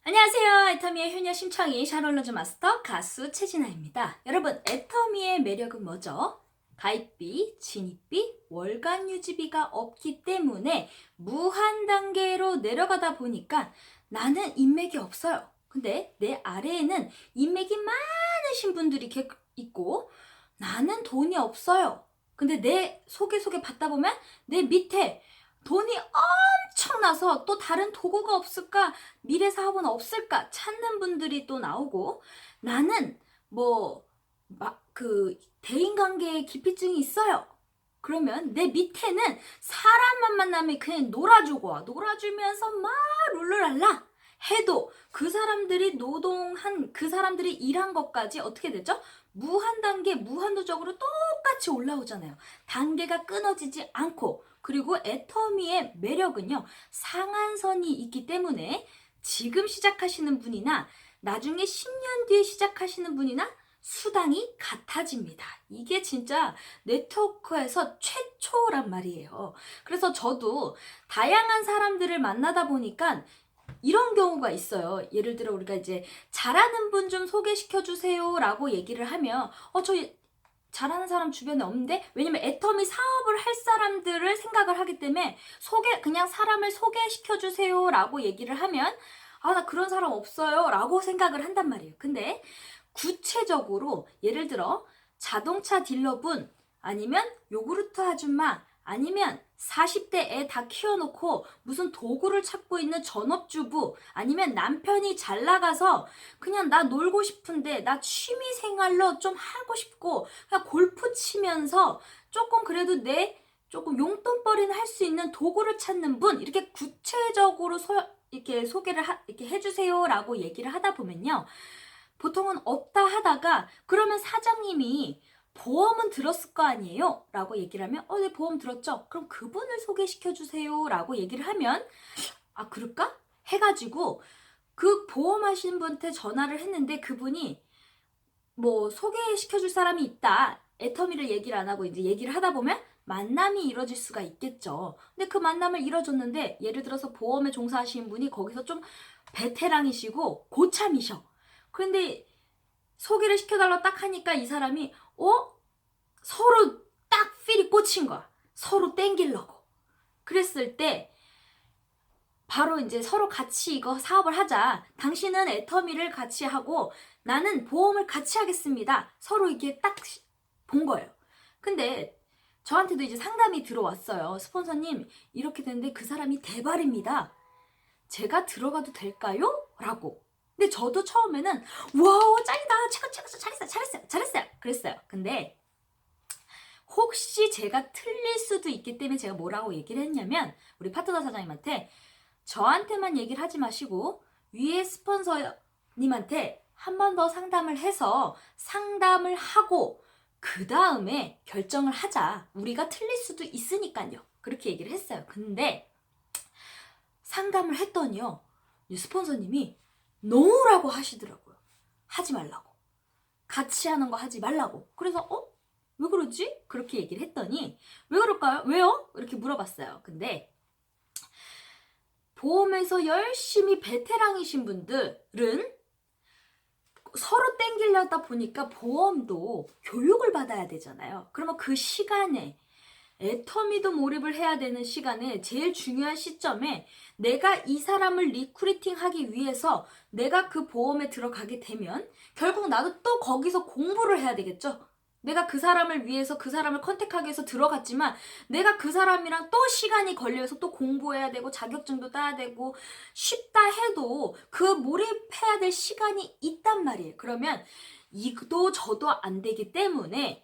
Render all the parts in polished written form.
안녕하세요. 애터미의 효녀 심청이 샤롤로즈 마스터 가수 최진아입니다. 여러분, 애터미의 매력은 뭐죠? 가입비, 진입비, 월간 유지비가 없기 때문에 무한 단계로 내려가다 보니까 나는 인맥이 없어요. 근데 내 아래에는 인맥이 많으신 분들이 있고 나는 돈이 없어요. 근데 내 소개 받다 보면 내 밑에 돈이 엄청나서 또 다른 도구가 없을까? 미래 사업은 없을까? 찾는 분들이 또 나오고 나는 대인관계에 기피증이 있어요. 그러면 내 밑에는 사람만 만나면 그냥 놀아주면서 막 룰루랄라 해도 그 사람들이 그 사람들이 일한 것까지 어떻게 되죠? 무한단계, 무한도적으로 똑같이 올라오잖아요. 단계가 끊어지지 않고. 그리고 애터미의 매력은요, 상한선이 있기 때문에 지금 시작하시는 분이나 나중에 10년 뒤에 시작하시는 분이나 수당이 같아집니다. 이게 진짜 네트워크에서 최초란 말이에요. 그래서 저도 다양한 사람들을 만나다 보니까 이런 경우가 있어요. 예를 들어 우리가 이제 잘하는 분 좀 소개시켜 주세요 라고 얘기를 하면 저 잘하는 사람 주변에 없는데, 왜냐면 애터미 사업을 할 사람들을 생각을 하기 때문에 그냥 사람을 소개시켜 주세요 라고 얘기를 하면 나 그런 사람 없어요 라고 생각을 한단 말이에요. 근데 구체적으로 예를 들어 자동차 딜러분, 아니면 요구르트 아줌마, 아니면 40대 애 다 키워놓고 무슨 도구를 찾고 있는 전업주부, 아니면 남편이 잘 나가서 그냥 나 놀고 싶은데 나 취미 생활로 좀 하고 싶고 그냥 골프 치면서 조금 그래도 조금 용돈벌이는 할 수 있는 도구를 찾는 분, 이렇게 구체적으로 이렇게 소개를 이렇게 해주세요라고 얘기를 하다 보면요, 보통은 없다 하다가 그러면 사장님이 보험은 들었을 거 아니에요? 라고 얘기를 하면 네, 보험 들었죠? 그럼 그분을 소개시켜 주세요 라고 얘기를 하면 그럴까? 해가지고 그 보험하신 분한테 전화를 했는데 그분이 소개시켜 줄 사람이 있다, 애터미를 얘기를 안 하고 이제 얘기를 하다 보면 만남이 이뤄질 수가 있겠죠. 근데 그 만남을 이뤄줬는데 예를 들어서 보험에 종사하시는 분이 거기서 좀 베테랑이시고 고참이셔. 그런데 소개를 시켜달라고 딱 하니까 이 사람이 서로 딱 필이 꽂힌 거야. 서로 땡기려고. 그랬을 때 바로 이제 서로 같이 이거 사업을 하자. 당신은 애터미를 같이 하고 나는 보험을 같이 하겠습니다. 서로 이게 딱 본 거예요. 근데 저한테도 이제 상담이 들어왔어요. 스폰서님, 이렇게 됐는데 그 사람이 대발입니다. 제가 들어가도 될까요? 라고. 근데 저도 처음에는 와우 짱이다, 최고, 잘했어요 그랬어요. 근데 혹시 제가 틀릴 수도 있기 때문에 제가 뭐라고 얘기를 했냐면, 우리 파트너 사장님한테 저한테만 얘기를 하지 마시고 위에 스폰서님한테 한 번 더 상담을 해서 상담을 하고 그 다음에 결정을 하자. 우리가 틀릴 수도 있으니까요. 그렇게 얘기를 했어요. 근데 상담을 했더니요, 스폰서님이 노라고 하시더라고요. 하지 말라고. 같이 하는 거 하지 말라고. 그래서 왜 그러지? 그렇게 얘기를 했더니 왜 그럴까요? 왜요? 이렇게 물어봤어요. 근데 보험에서 열심히 베테랑이신 분들은 서로 땡기려다 보니까 보험도 교육을 받아야 되잖아요. 그러면 그 시간에 애터미도 몰입을 해야 되는 시간에 제일 중요한 시점에 내가 이 사람을 리크루팅 하기 위해서 내가 그 보험에 들어가게 되면 결국 나도 또 거기서 공부를 해야 되겠죠. 내가 그 사람을 위해서 그 사람을 컨택하기 위해서 들어갔지만 내가 그 사람이랑 또 시간이 걸려서 또 공부해야 되고 자격증도 따야 되고 쉽다 해도 그 몰입해야 될 시간이 있단 말이에요. 그러면 이도 저도 안 되기 때문에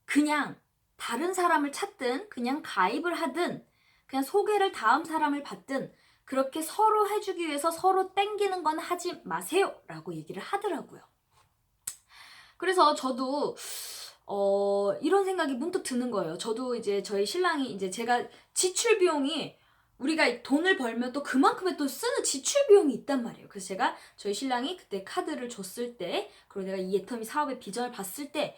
그냥 다른 사람을 찾든 그냥 가입을 하든 그냥 소개를 다음 사람을 받든 그렇게 서로 해주기 위해서 서로 땡기는 건 하지 마세요 라고 얘기를 하더라고요. 그래서 저도 이런 생각이 문득 드는 거예요. 저도 이제 저희 신랑이 이제 제가 지출 비용이, 우리가 돈을 벌면 또 그만큼의 또 쓰는 지출 비용이 있단 말이에요. 그래서 제가 저희 신랑이 그때 카드를 줬을 때, 그리고 내가 이 애터미 사업의 비전을 봤을 때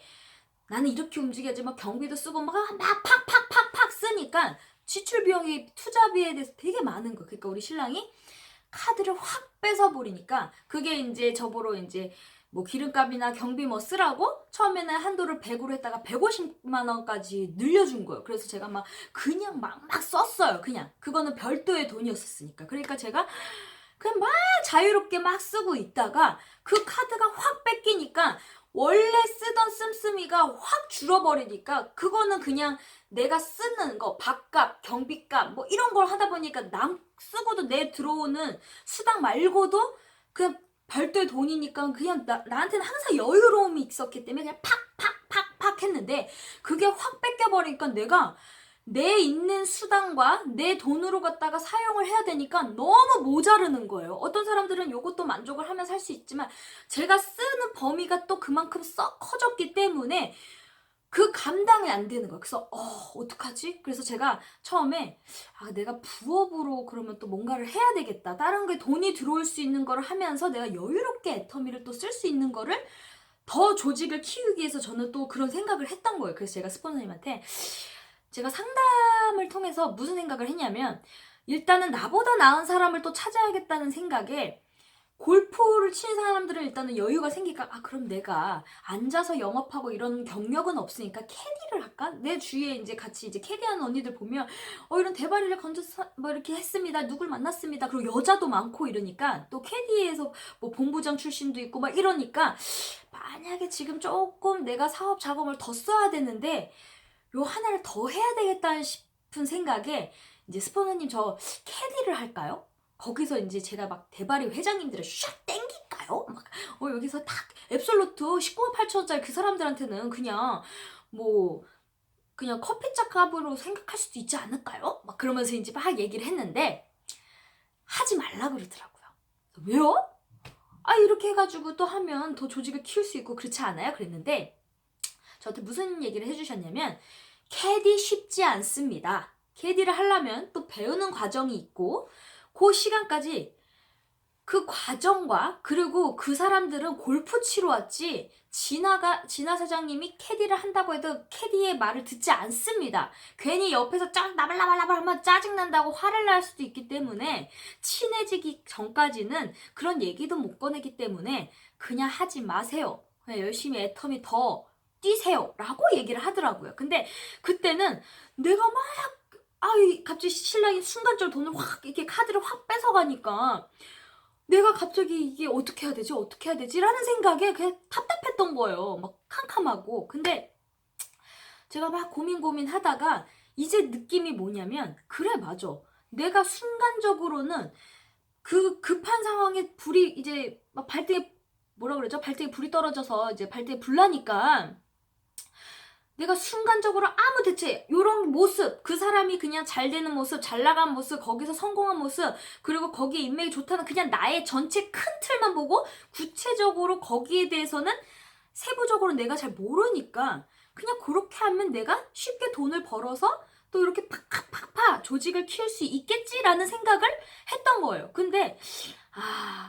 나는 이렇게 움직여야지 막 경비도 쓰고 막 팍팍팍팍 쓰니까 지출 비용이 투자비에 대해서 되게 많은 거예요. 그러니까 우리 신랑이 카드를 확 뺏어버리니까 그게 이제 저보러 이제 뭐 기름값이나 경비 뭐 쓰라고 처음에는 한도를 100으로 했다가 150만 원까지 늘려준 거예요. 그래서 제가 막 그냥 막 썼어요. 그냥 그거는 별도의 돈이었으니까. 그러니까 제가 그냥 막 자유롭게 막 쓰고 있다가 그 카드가 확 뺏기니까 원래 쓰던 씀씀이가 확 줄어버리니까 그거는 그냥 내가 쓰는 거 밥값, 경비값 뭐 이런 걸 하다 보니까 남 쓰고도 내 들어오는 수당 말고도 그냥 별도의 돈이니까 그냥 나한테는 항상 여유로움이 있었기 때문에 그냥 팍팍팍팍 했는데 그게 확 뺏겨버리니까 내가 내 있는 수당과 내 돈으로 갖다가 사용을 해야 되니까 너무 모자르는 거예요. 어떤 사람들은 요것도 만족을 하면서 할 수 있지만 제가 쓰는 범위가 또 그만큼 썩 커졌기 때문에 그 감당이 안 되는 거예요. 그래서 어떡하지? 그래서 제가 처음에 내가 부업으로 그러면 또 뭔가를 해야 되겠다. 다른 게 돈이 들어올 수 있는 거를 하면서 내가 여유롭게 애터미를 또 쓸 수 있는 거를 더 조직을 키우기 위해서 저는 또 그런 생각을 했던 거예요. 그래서 제가 스폰서님한테 제가 상담을 통해서 무슨 생각을 했냐면 일단은 나보다 나은 사람을 또 찾아야겠다는 생각에 골프를 치는 사람들은 일단은 여유가 생기니까 그럼 내가 앉아서 영업하고 이런 경력은 없으니까 캐디를 할까? 내 주위에 이제 같이 이제 캐디하는 언니들 보면 이런 대바리를 건져서 뭐 이렇게 했습니다. 누굴 만났습니다. 그리고 여자도 많고 이러니까 또 캐디에서 뭐 본부장 출신도 있고 막 이러니까 만약에 지금 조금 내가 사업 자금을 더 써야 되는데 요 하나를 더 해야 되겠다는 싶은 생각에 이제 스포너님 저 캐디를 할까요? 거기서 이제 제가 막 대바리 회장님들을 샥 땡길까요? 막 여기서 딱 앱솔루트 19만 8천원짜리 그 사람들한테는 그냥 뭐 그냥 커피잔 값으로 생각할 수도 있지 않을까요? 막 그러면서 이제 막 얘기를 했는데 하지 말라 그러더라고요. 왜요? 이렇게 해가지고 또 하면 더 조직을 키울 수 있고 그렇지 않아요? 그랬는데 저한테 무슨 얘기를 해주셨냐면 캐디 쉽지 않습니다. 캐디를 하려면 또 배우는 과정이 있고 그 시간까지 그 과정과 그리고 그 사람들은 골프 치러 왔지 진아 사장님이 캐디를 한다고 해도 캐디의 말을 듣지 않습니다. 괜히 옆에서 나발나발나발 하면 짜증난다고 화를 날 수도 있기 때문에 친해지기 전까지는 그런 얘기도 못 꺼내기 때문에 그냥 하지 마세요. 그냥 열심히 애터미 더 뛰세요 라고 얘기를 하더라고요. 근데 그때는 내가 막 갑자기 신랑이 순간적으로 돈을 확 이렇게 카드를 확 뺏어가니까 내가 갑자기 이게 어떻게 해야 되지 라는 생각에 그냥 답답했던 거예요. 막 캄캄하고. 근데 제가 막 고민하다가 이제 느낌이 뭐냐면 그래 맞아. 내가 순간적으로는 그 급한 상황에 불이 이제 막 발등에 발등에 불이 떨어져서 이제 발등에 불 나니까 내가 순간적으로 아무 대체 요런 모습 그 사람이 그냥 잘 되는 모습 잘 나간 모습 거기서 성공한 모습 그리고 거기에 인맥이 좋다는 그냥 나의 전체 큰 틀만 보고 구체적으로 거기에 대해서는 세부적으로 내가 잘 모르니까 그냥 그렇게 하면 내가 쉽게 돈을 벌어서 또 이렇게 팍팍팍팍 조직을 키울 수 있겠지라는 생각을 했던 거예요. 근데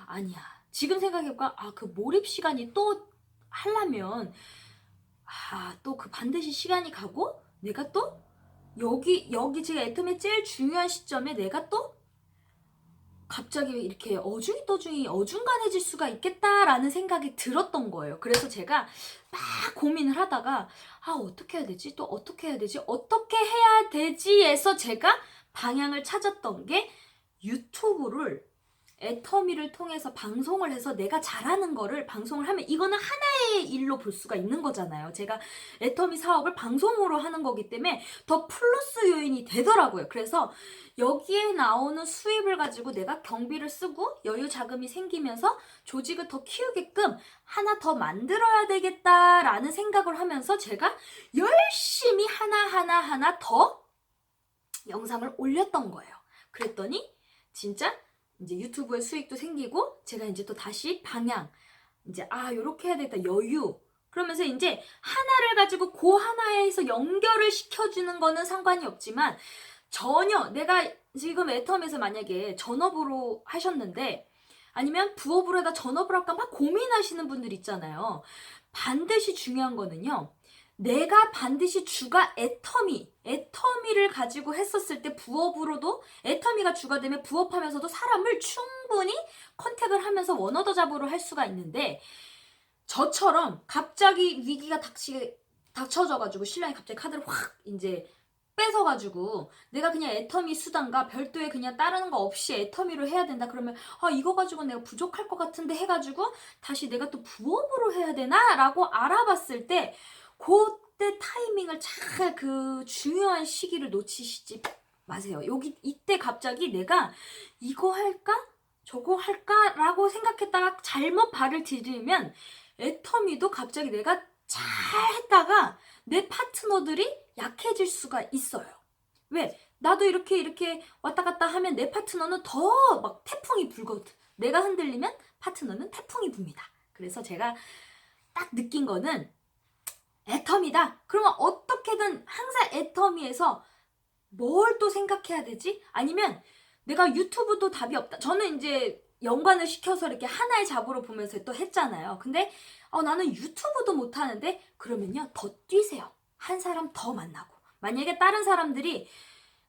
아니야. 지금 생각해보니까 그 몰입 시간이 또 하려면 또 그 반드시 시간이 가고 내가 또 여기 제가 애터미의 제일 중요한 시점에 내가 또 갑자기 이렇게 어중간해질 수가 있겠다라는 생각이 들었던 거예요. 그래서 제가 막 고민을 하다가 어떻게 해야 되지? 또 어떻게 해야 되지? 어떻게 해야 되지?에서 제가 방향을 찾았던 게 유튜브를 애터미를 통해서 방송을 해서 내가 잘하는 거를 방송을 하면 이거는 하나의 일로 볼 수가 있는 거잖아요. 제가 애터미 사업을 방송으로 하는 거기 때문에 더 플러스 요인이 되더라고요. 그래서 여기에 나오는 수입을 가지고 내가 경비를 쓰고 여유 자금이 생기면서 조직을 더 키우게끔 하나 더 만들어야 되겠다라는 생각을 하면서 제가 열심히 하나 더 영상을 올렸던 거예요. 그랬더니 진짜 이제 유튜브에 수익도 생기고 제가 이제 또 다시 방향 이제 요렇게 해야 되겠다 여유 그러면서 이제 하나를 가지고 그 하나에서 연결을 시켜주는 거는 상관이 없지만 전혀 내가 지금 애텀에서 만약에 전업으로 하셨는데 아니면 부업으로 해다 전업을 할까 막 고민하시는 분들 있잖아요. 반드시 중요한 거는요. 내가 반드시 주가 애터미를 가지고 했었을 때 부업으로도 애터미가 주가 되면 부업하면서도 사람을 충분히 컨택을 하면서 원어더 잡으로 할 수가 있는데 저처럼 갑자기 위기가 닥쳐져가지고 신랑이 갑자기 카드를 확 이제 뺏어가지고 내가 그냥 애터미 수단과 별도의 그냥 다른 거 없이 애터미로 해야 된다 그러면 이거 가지고 내가 부족할 것 같은데 해가지고 다시 내가 또 부업으로 해야 되나? 라고 알아봤을 때 그때 타이밍을 잘 그 중요한 시기를 놓치시지 마세요. 이때 갑자기 내가 이거 할까? 저거 할까? 라고 생각했다가 잘못 발을 디디면 애터미도 갑자기 내가 잘 했다가 내 파트너들이 약해질 수가 있어요. 왜? 나도 이렇게 왔다 갔다 하면 내 파트너는 더 막 태풍이 불거든. 내가 흔들리면 파트너는 태풍이 붑니다. 그래서 제가 딱 느낀 거는 애터미다. 그러면 어떻게든 항상 애터미에서 뭘 또 생각해야 되지? 아니면 내가 유튜브도 답이 없다. 저는 이제 연관을 시켜서 이렇게 하나의 잡으로 보면서 또 했잖아요. 근데 나는 유튜브도 못하는데 그러면요 더 뛰세요. 한 사람 더 만나고 만약에 다른 사람들이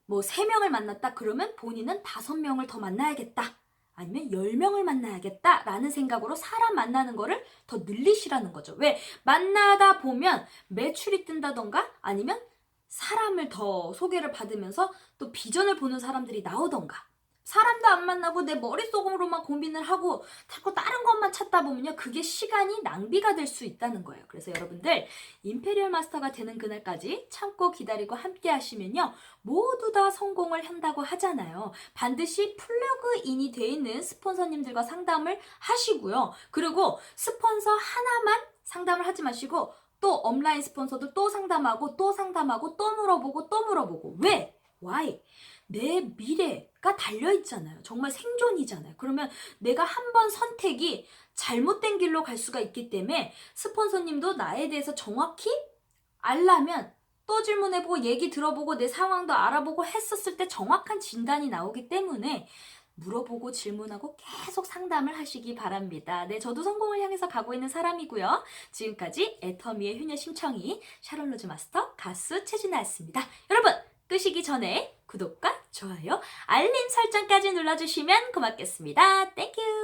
뭐 3명을 만났다 그러면 본인은 5명을 더 만나야겠다. 아니면 10명을 만나야겠다 라는 생각으로 사람 만나는 거를 더 늘리시라는 거죠. 왜? 만나다 보면 매출이 뜬다던가 아니면 사람을 더 소개를 받으면서 또 비전을 보는 사람들이 나오던가 사람도 안 만나고 내 머릿속으로만 고민을 하고 자꾸 다른 것만 찾다 보면요 그게 시간이 낭비가 될 수 있다는 거예요. 그래서 여러분들 임페리얼 마스터가 되는 그날까지 참고 기다리고 함께 하시면요 모두 다 성공을 한다고 하잖아요. 반드시 플러그인이 돼 있는 스폰서님들과 상담을 하시고요. 그리고 스폰서 하나만 상담을 하지 마시고 또 업라인 스폰서도 또 상담하고 또 상담하고 또 물어보고 또 물어보고 왜? Why? 내 미래가 달려있잖아요. 정말 생존이잖아요. 그러면 내가 한 번 선택이 잘못된 길로 갈 수가 있기 때문에 스폰서님도 나에 대해서 정확히 알려면 또 질문해보고 얘기 들어보고 내 상황도 알아보고 했었을 때 정확한 진단이 나오기 때문에 물어보고 질문하고 계속 상담을 하시기 바랍니다. 네, 저도 성공을 향해서 가고 있는 사람이고요. 지금까지 애터미의 효녀 심청이 샤론 로즈 마스터 가수 최진아였습니다. 여러분 끄시기 전에 구독과 좋아요, 알림 설정까지 눌러주시면 고맙겠습니다. 땡큐!